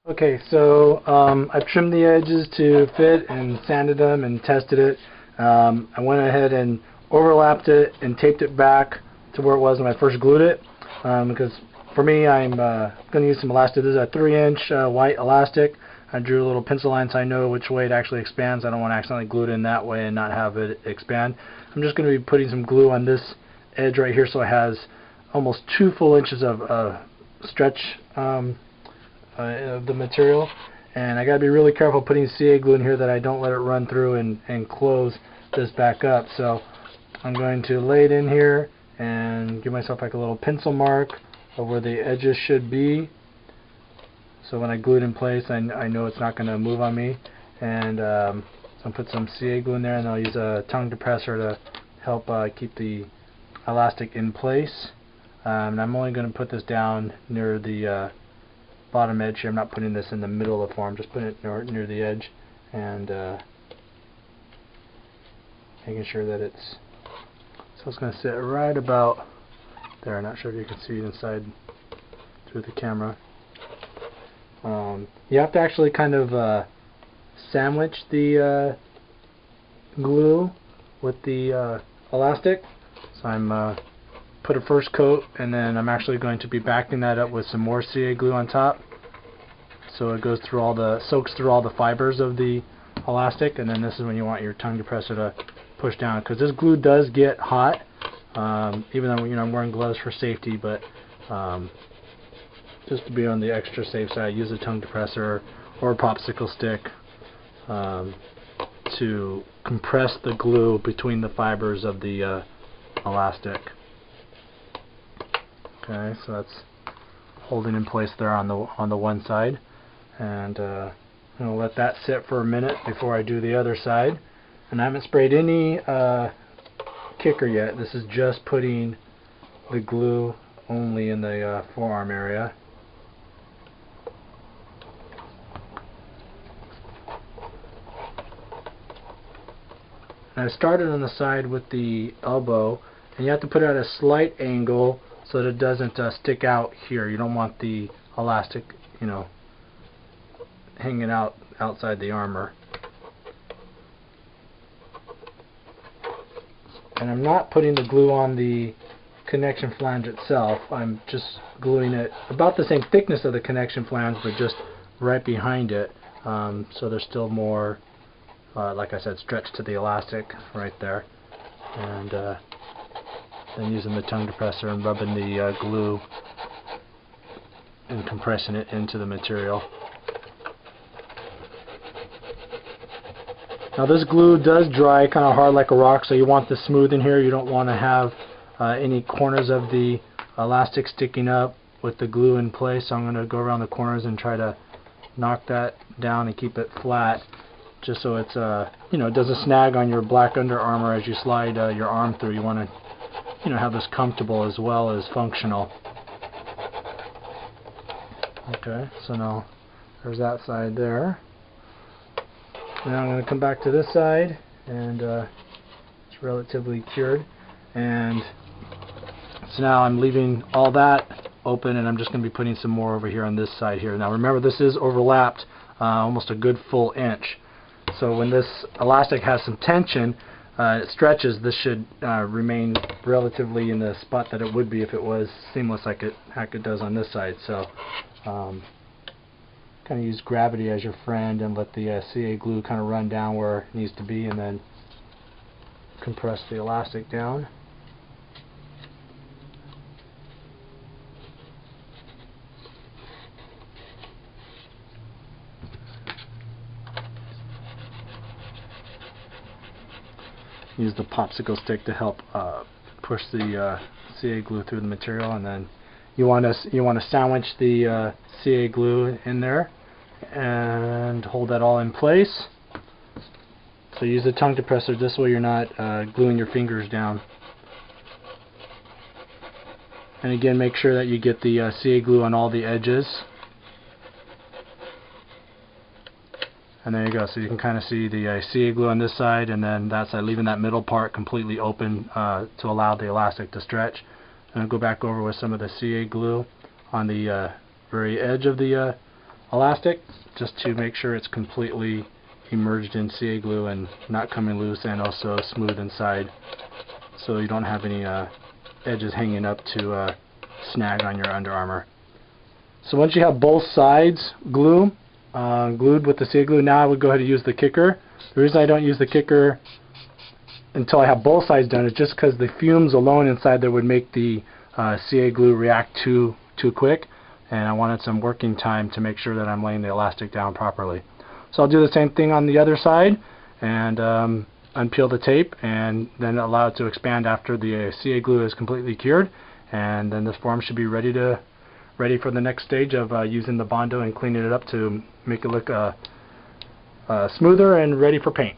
Okay, so I've trimmed the edges to fit and sanded them and tested it. I went ahead and overlapped it and taped it back to where it was when I first glued it, because for me I'm going to use some elastic. This is a 3-inch white elastic. I drew a little pencil line so I know which way it actually expands. I don't want to accidentally glue it in that way and not have it expand. I'm just going to be putting some glue on this edge right here so it has almost 2 full inches of stretch of the material, and I gotta be really careful putting CA glue in here that I don't let it run through and close this back up. So I'm going to lay it in here and give myself like a little pencil mark of where the edges should be, so when I glue it in place I know it's not going to move on me. And so I'll put some CA glue in there, and I'll use a tongue depressor to help keep the elastic in place. And I'm only going to put this down near the bottom edge here. I'm not putting this in the middle of the form, just putting it near the edge and making sure that it's going to sit right about there. I'm not sure if you can see it inside through the camera. You have to actually kind of sandwich the glue with the elastic. So I'm put a first coat, and then I'm actually going to be backing that up with some more CA glue on top, so it goes through soaks through all the fibers of the elastic. And then this is when you want your tongue depressor to push down, because this glue does get hot, even though I'm wearing gloves for safety, but just to be on the extra safe side, use a tongue depressor or a popsicle stick to compress the glue between the fibers of the elastic. Okay, so that's holding in place there on the one side, and I'm going to let that sit for a minute before I do the other side. And I haven't sprayed any kicker yet. This is just putting the glue only in the forearm area. And I started on the side with the elbow, and you have to put it at a slight angle so that it doesn't stick out here. You don't want the elastic, hanging out outside the armor. And I'm not putting the glue on the connection flange itself. I'm just gluing it about the same thickness of the connection flange, but just right behind it, so there's still more, like I said, stretch to the elastic right there. And then using the tongue depressor and rubbing the glue and compressing it into the material. Now this glue does dry kind of hard like a rock, so you want this smooth in here. You don't want to have any corners of the elastic sticking up with the glue in place. So I'm going to go around the corners and try to knock that down and keep it flat, just so it's it doesn't snag on your black Under Armour as you slide your arm through. You want to have this comfortable as well as functional. Okay, so now there's that side there. Now I'm going to come back to this side, and it's relatively cured. And so now I'm leaving all that open, and I'm just going to be putting some more over here on this side here. Now remember, this is overlapped almost a good full inch. So when this elastic has some tension, it stretches, this should remain relatively in the spot that it would be if it was seamless like it does on this side. So kind of use gravity as your friend and let the CA glue kind of run down where it needs to be, and then compress the elastic down. Use the popsicle stick to help push the CA glue through the material, and then you want to sandwich the CA glue in there and hold that all in place. So use the tongue depressor. This way you're not gluing your fingers down. And again, make sure that you get the CA glue on all the edges. And there you go. So you can kind of see the CA glue on this side, and then that side, leaving that middle part completely open to allow the elastic to stretch. And I'll go back over with some of the CA glue on the very edge of the elastic just to make sure it's completely immersed in CA glue and not coming loose, and also smooth inside, so you don't have any edges hanging up to snag on your Under Armour. So once you have both sides glued with the CA glue, now I would go ahead and use the kicker. The reason I don't use the kicker until I have both sides done is just because the fumes alone inside there would make the CA glue react too quick, and I wanted some working time to make sure that I'm laying the elastic down properly. So I'll do the same thing on the other side and unpeel the tape and then allow it to expand after the CA glue is completely cured, and then this form should be ready for the next stage of using the Bondo and cleaning it up to make it look smoother and ready for paint.